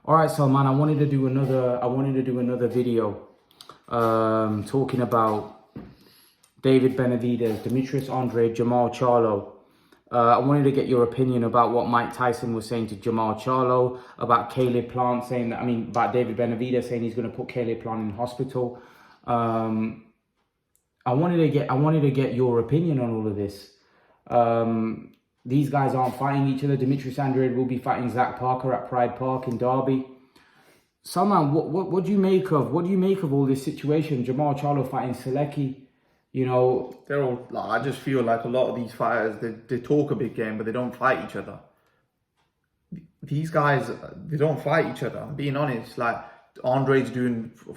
All right, Salman, I wanted to do another video talking about David Benavidez, Demetrius Andre, Jermall Charlo. I wanted to get your opinion about what Mike Tyson was saying to Jermall Charlo, about Caleb Plant saying that, about David Benavidez saying he's going to put Caleb Plant in hospital. I wanted to get your opinion on all of this. These guys aren't fighting each other. Demetrius Andre will be fighting Zach Parker at Pride Park in Derby. Salman, what do you make of all this situation? Jermall Charlo fighting Selecki, they're all like, I just feel like a lot of these fighters, they talk a big game, but they don't fight each other. These guys, they don't fight each other. I'm being honest. Like, Andre's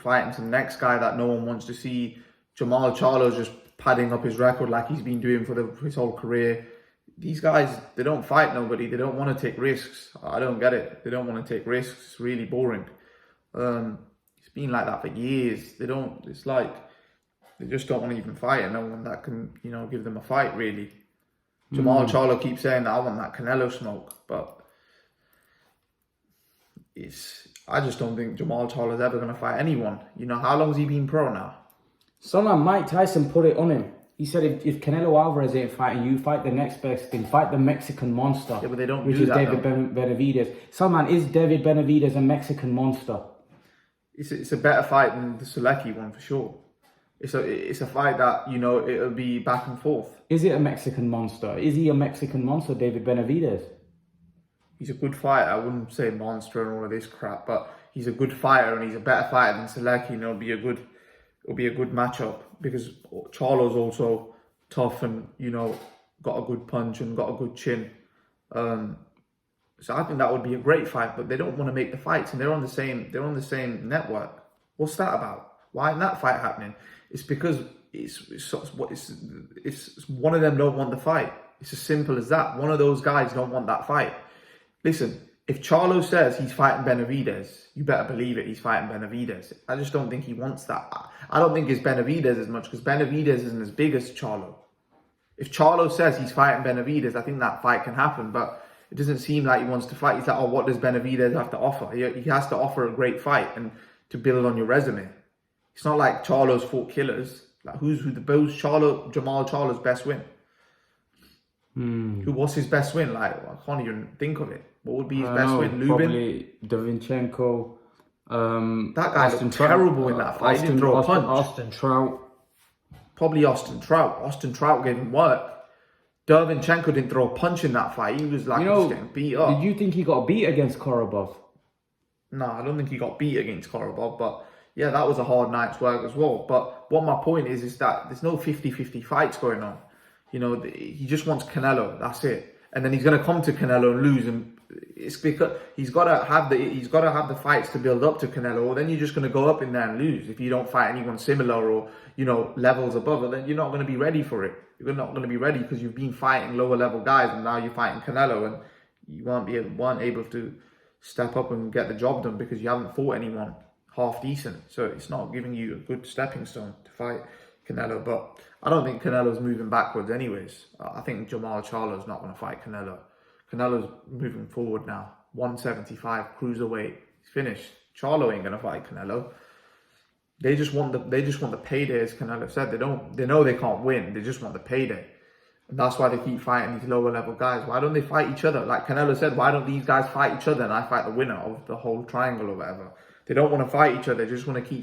fighting some next guy that no one wants to see. Jermall Charlo's just padding up his record like he's been doing for his whole career. These guys, they don't fight nobody. They don't want to take risks. I don't get it. They don't want to take risks. It's really boring. It's been like that for years. It's like, they just don't want to even fight, and no one that can, give them a fight, really. Jermall Charlo keeps saying that I want that Canelo smoke, but I just don't think Jermall Charlo's ever going to fight anyone. How long has he been pro now? Salman, Mike Tyson put it on him. He said if Canelo Alvarez ain't fighting you, fight the next best thing. Fight the Mexican monster. Yeah, but they don't which do is that, David Benavidez. Salman, is David Benavidez a Mexican monster? It's a better fight than the Selecki one for sure. It's a fight that, it'll be back and forth. Is it a Mexican monster? Is he a Mexican monster, David Benavidez? He's a good fighter. I wouldn't say monster and all of this crap, but he's a good fighter and he's a better fighter than Selecki, and it'll be a good matchup because Charlo's also tough and, got a good punch and got a good chin. So I think that would be a great fight, but they don't want to make the fights, and they're on the same network. What's that about? Why isn't that fight happening? It's because it's one of them don't want the fight. It's as simple as that. One of those guys don't want that fight. Listen, if Charlo says he's fighting Benavidez, you better believe it, he's fighting Benavidez. I just don't think he wants that. I don't think it's Benavidez as much, because Benavidez isn't as big as Charlo. If Charlo says he's fighting Benavidez, I think that fight can happen, but it doesn't seem like he wants to fight. He's like, oh, what does Benavidez have to offer? He has to offer a great fight and to build on your resume. It's not like Charlo's fought killers. Like, who's Jermall Charlo's best win? What's his best win? Like, I can't even think of it. What would be his best win? Lubin? Probably Davinchenko. That guy looked terrible in that fight. He didn't throw a punch. Austin Trout. Probably Austin Trout. Austin Trout gave him work. Davinchenko didn't throw a punch in that fight. He was like, just getting beat up. Did you think he got beat against Korobov? No, I don't think he got beat against Korobov, but yeah, that was a hard night's work as well. But what my point is that there's no 50-50 fights going on. He just wants Canelo. That's it. And then he's going to come to Canelo and lose, and it's because he's got to have the fights to build up to Canelo. Or then you're just going to go up in there and lose if you don't fight anyone similar or levels above it. Then you're not going to be ready for it. You're not going to be ready because you've been fighting lower level guys, and now you're fighting Canelo, and you weren't able to step up and get the job done because you haven't fought anyone half decent. So it's not giving you a good stepping stone to fight Canelo. But I don't think Canelo's moving backwards anyways. I think Jermall Charlo's not going to fight Canelo. Canelo's moving forward now. 175 cruiserweight. He's finished. Charlo ain't going to fight Canelo. They just want the payday, as Canelo said. They know they can't win. They just want the payday. And that's why they keep fighting these lower level guys. Why don't they fight each other? Like Canelo said, why don't these guys fight each other and I fight the winner of the whole triangle or whatever? They don't want to fight each other. They just want to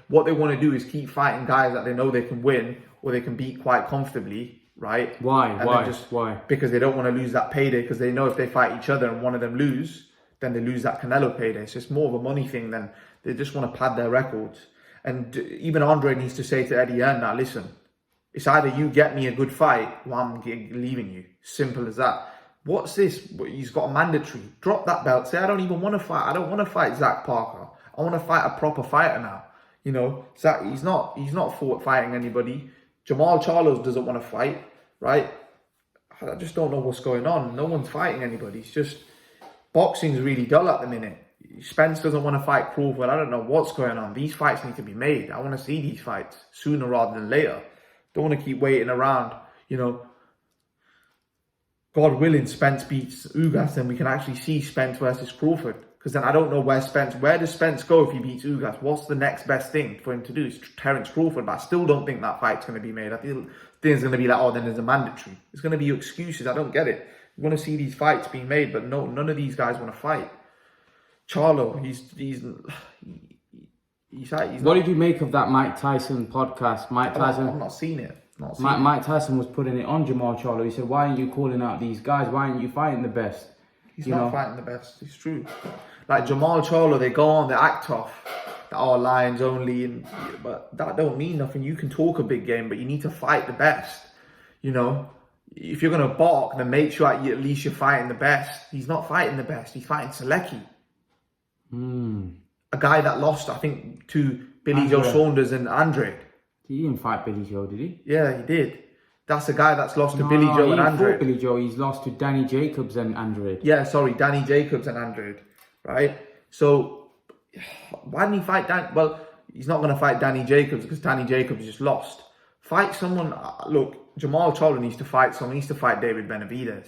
what they want to do is keep fighting guys that they know they can win or they can beat quite comfortably, right? Why? Why? Because they don't want to lose that payday, because they know if they fight each other and one of them lose, then they lose that Canelo payday. So it's more of a money thing than they just want to pad their records. And even Andre needs to say to Eddie Hearn, now listen, it's either you get me a good fight or I'm leaving you. Simple as that. What's this? He's got a mandatory. Drop that belt. Say, I don't even want to fight. I don't want to fight Zach Parker. I want to fight a proper fighter now. Zach, he's not fighting anybody. Jermall Charlo doesn't want to fight, right? I just don't know what's going on. No one's fighting anybody. It's just, boxing's really dull at the minute. Spence doesn't want to fight Crawford. I don't know what's going on. These fights need to be made. I want to see these fights sooner rather than later. Don't want to keep waiting around, God willing, Spence beats Ugas, and we can actually see Spence versus Crawford. Because then I don't know where does Spence go if he beats Ugas? What's the next best thing for him to do? It's Terence Crawford, but I still don't think that fight's going to be made. I think it's going to be like, oh, then there's a mandatory. It's going to be excuses. I don't get it. You want to see these fights being made, but no, none of these guys want to fight. Charlo, he's what did you make of that Mike Tyson podcast? Mike Tyson. I've not seen it. Mike Tyson was putting it on Jermall Charlo. He said, "Why aren't you calling out these guys? Why aren't you fighting the best?" He's not fighting the best. It's true. Like Jermall Charlo, they go on, they act tough. That are lions only, but that don't mean nothing. You can talk a big game, but you need to fight the best. You know, if you're gonna bark, then make sure at least you're fighting the best. He's not fighting the best. He's fighting Selecki. A guy that lost, I think, to Billy Joe Saunders and Andre. He didn't fight Billy Joe, did he? Yeah, he did. That's a guy that's lost to Billy Joe and Andre. Billy Joe, he's lost to Danny Jacobs and Andre. Yeah, sorry, Danny Jacobs and Andre, right? So, why didn't he fight Dan? Well, he's not going to fight Danny Jacobs because Danny Jacobs just lost. Fight someone. Look, Jermall Charlo needs to fight someone. He needs to fight David Benavidez.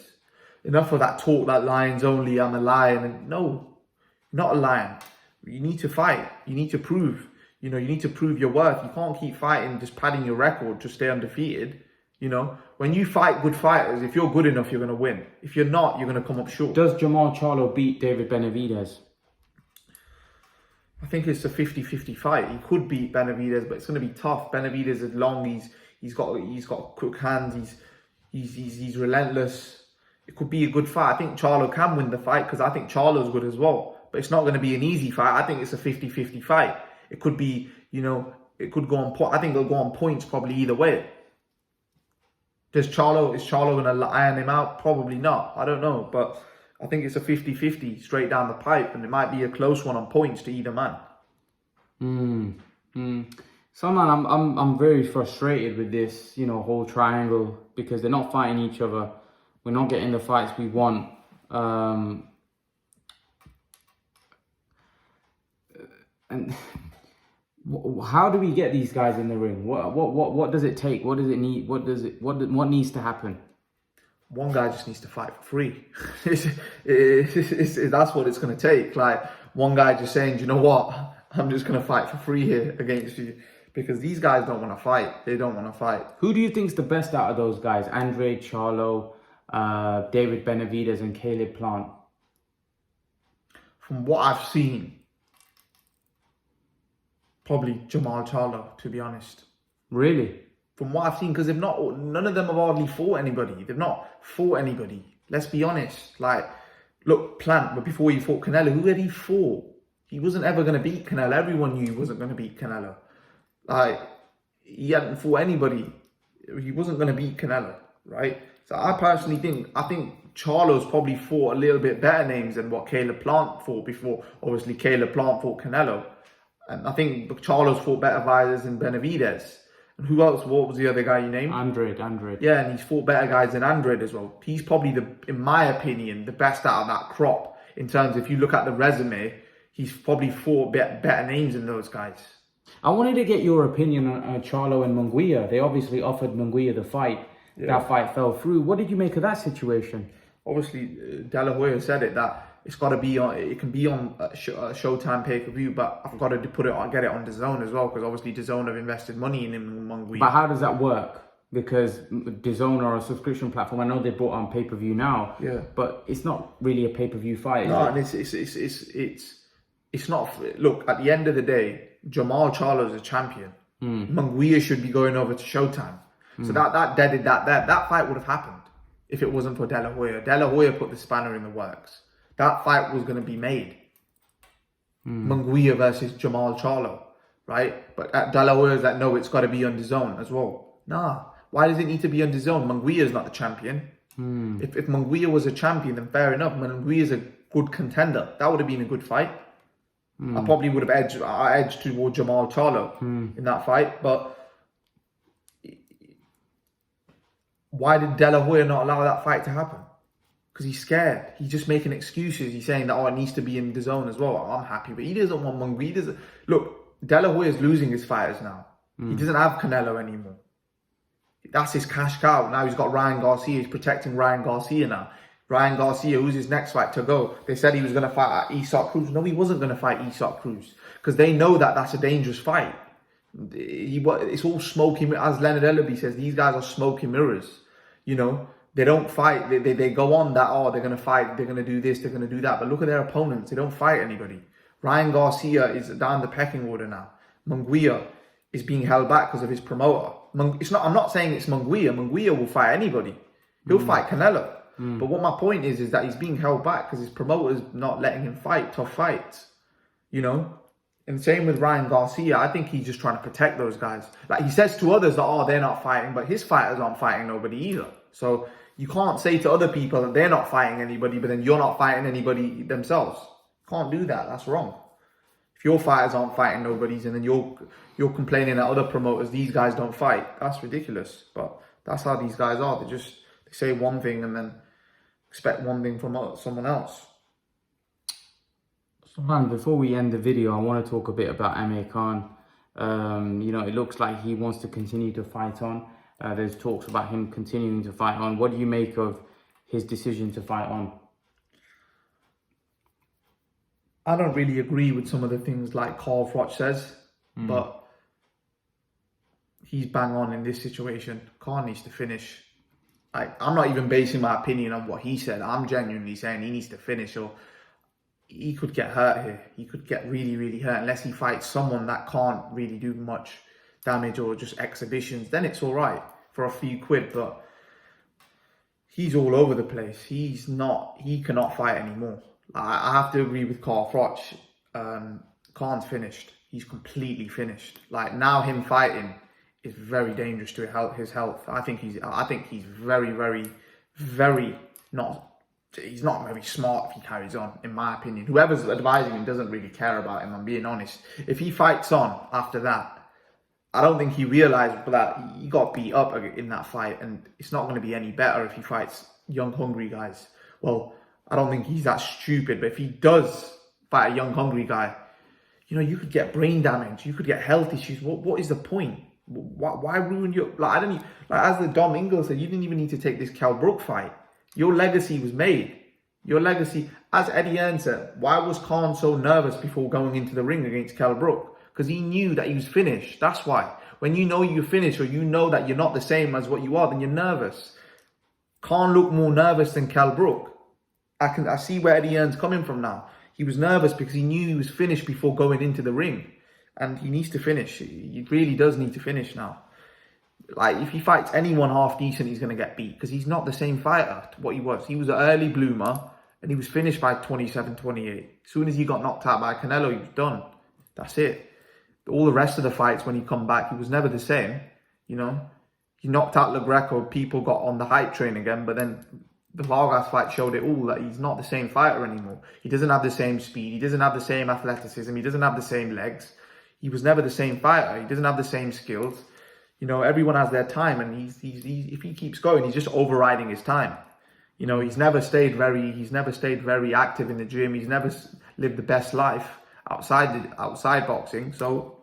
Enough of that talk that lions only, I'm a lion. And no, you're not a lion. You need to fight. You need to prove. You know, you need to prove your worth. You can't keep fighting, just padding your record to stay undefeated. You know, when you fight good fighters, if you're good enough, you're going to win. If you're not, you're going to come up short. Does Jermall Charlo beat David Benavidez? I think it's a 50-50 fight. He could beat Benavidez, but it's going to be tough. Benavidez is long. He's got quick hands. He's relentless. It could be a good fight. I think Charlo can win the fight because I think Charlo's good as well. But it's not going to be an easy fight. I think it's a 50-50 fight. It could be, you know, it could go on. I think it'll go on points probably either way. Is Charlo going to iron him out? Probably not. I don't know. But I think it's a 50-50 straight down the pipe. And it might be a close one on points to either man. So man, I'm very frustrated with this, you know, whole triangle because they're not fighting each other. We're not getting the fights we want. And how do we get these guys in the ring? What does it take? What does it need? What needs to happen? One guy just needs to fight for free. That's what it's going to take. Like one guy just saying, you know what? I'm just going to fight for free here against you. Because these guys don't want to fight. They don't want to fight. Who do you think's the best out of those guys? Andre, Charlo, David Benavidez and Caleb Plant? From what I've seen, probably Jermall Charlo, to be honest. Really? From what I've seen, because none of them have hardly fought anybody. They've not fought anybody. Let's be honest. Like, look, Plant, but before he fought Canelo, who had he fought? He wasn't ever going to beat Canelo. Everyone knew he wasn't going to beat Canelo. Like, he hadn't fought anybody. He wasn't going to beat Canelo, right? So I personally think Charlo's probably fought a little bit better names than what Caleb Plant fought before. Obviously, Caleb Plant fought Canelo. And I think Charlo's fought better fighters than Benavidez. And who else? What was the other guy you named? Andre. Yeah, and he's fought better guys than Andre as well. He's probably, in my opinion, the best out of that crop. In terms, if you look at the resume, he's probably fought better names than those guys. I wanted to get your opinion on Charlo and Munguia. They obviously offered Munguia the fight. Yeah. That fight fell through. What did you make of that situation? Obviously, De La Hoya said it, that it's got to be on. It can be on Showtime pay-per-view, but I've got to get it on DAZN as well, because obviously DAZN have invested money in him and Munguia. But how does that work? Because DAZN are a subscription platform. I know they brought on pay-per-view now. Yeah. But it's not really a pay-per-view fight. No, and it's not. Look, at the end of the day, Jermall Charlo is a champion. Munguia should be going over to Showtime. So that deaded that fight would have happened if it wasn't for De La Hoya. De La Hoya put the spanner in the works. That fight was going to be made. Munguia versus Jermall Charlo, right? But De La Hoya's like, no, it's got to be on DAZN as well. Nah, why does it need to be on DAZN? Munguia's not the champion. If Munguia was a champion, then fair enough. Munguia's a good contender. That would have been a good fight. I probably would have edged toward Jermall Charlo in that fight, but why did De La Hoya not allow that fight to happen? Because he's scared. He's just making excuses. He's saying that, it needs to be in DAZN as well. I'm happy, but he doesn't want Munguia. Look, De La Hoya's losing his fighters now. He doesn't have Canelo anymore. That's his cash cow. Now he's got Ryan Garcia. He's protecting Ryan Garcia now. Ryan Garcia, who's his next fight to go? They said he was going to fight at Isaac Cruz. No, he wasn't going to fight Isaac Cruz because they know that that's a dangerous fight. It's all smoking, as Leonard Ellaby says, these guys are smoking mirrors. You know, they don't fight. They go on that, oh, they're going to fight, they're going to do this, they're going to do that. But look at their opponents. They don't fight anybody. Ryan Garcia is down the pecking order now. Munguia is being held back because of his promoter. I'm not saying it's Munguia. Munguia will fight anybody. He'll fight Canelo. But what my point is that he's being held back because his promoter's not letting him fight tough fights. You know? And same with Ryan Garcia. I think he's just trying to protect those guys. Like he says to others that, oh, they're not fighting, but his fighters aren't fighting nobody either. So you can't say to other people that they're not fighting anybody, but then you're not fighting anybody themselves. Can't do that. That's wrong. If your fighters aren't fighting nobodies and then you're complaining that other promoters, these guys don't fight, that's ridiculous. But that's how these guys are. They say one thing and then expect one thing from someone else. So, man, before we end the video, I want to talk a bit about Amir Khan. You know, it looks like he wants to continue to fight on. There's talks about him continuing to fight on. What do you make of his decision to fight on? I don't really agree with some of the things like Carl Froch says, but he's bang on in this situation. Khan needs to finish. I'm not even basing my opinion on what he said. I'm genuinely saying he needs to finish, or he could get hurt here. He could get really, really hurt unless he fights someone that can't really do much damage or just exhibitions. Then it's all right for a few quid, but he's all over the place. He cannot fight anymore. I have to agree with Carl Froch. Khan's finished. He's completely finished. Like now him fighting is very dangerous to his health. I think he's very, very, very he's not very smart if he carries on, in my opinion. Whoever's advising him doesn't really care about him, I'm being honest. If he fights on after that, I don't think he realised that he got beat up in that fight and it's not going to be any better if he fights young, hungry guys. Well, I don't think he's that stupid, but if he does fight a young, hungry guy, you know, you could get brain damage, you could get health issues. What is the point? Why ruin your... as the Dom Ingle said, you didn't even need to take this Kell Brook fight. Your legacy was made. Your legacy, as Eddie Hearn said, why was Khan so nervous before going into the ring against Kell Brook? Because he knew that he was finished. That's why. When you know you're finished or you know that you're not the same as what you are, then you're nervous. Khan looked more nervous than Kell Brook. I see where Eddie Hearn's coming from now. He was nervous because he knew he was finished before going into the ring. And he needs to finish. He really does need to finish now. Like, if he fights anyone half decent, he's going to get beat. Because he's not the same fighter to what he was. He was an early bloomer. And he was finished by 27, 28. As soon as he got knocked out by Canelo, he was done. That's it. All the rest of the fights, when he come back, he was never the same. You know? He knocked out Le Greco. People got on the hype train again. But then the Vargas fight showed it all, that he's not the same fighter anymore. He doesn't have the same speed. He doesn't have the same athleticism. He doesn't have the same legs. He was never the same fighter. He doesn't have the same skills. You know, everyone has their time, and if he keeps going, he's just overriding his time. You know, he's never stayed very active in the gym. He's never lived the best life outside boxing. So,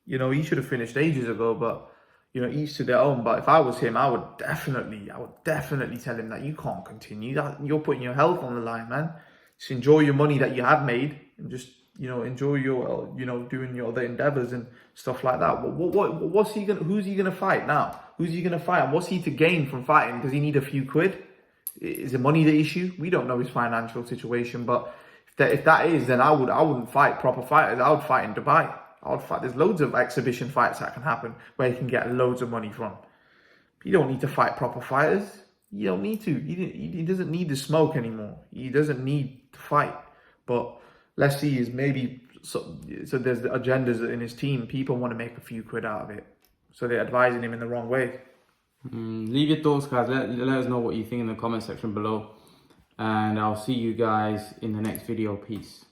you know, he should have finished ages ago. But you know, each to their own. But if I was him, I would definitely tell him that you can't continue. That you're putting your health on the line, man. Just enjoy your money that you have made, and just, you know, enjoy your, you know, doing your other endeavors and stuff like that. What's he gonna? Who's he gonna fight now? Who's he gonna fight? And what's he to gain from fighting? Does he need a few quid? Is the money the issue? We don't know his financial situation, but if that is, then I wouldn't fight proper fighters. I would fight in Dubai. I would fight. There's loads of exhibition fights that can happen where you can get loads of money from. But you don't need to fight proper fighters. You don't need to. He doesn't need the smoke anymore. He doesn't need to fight. But let's see, is maybe so there's the agendas in his team. People want to make a few quid out of it, so they're advising him in the wrong way. Leave your thoughts, guys. Let us know what you think in the comment section below, and I'll see you guys in the next video. Peace.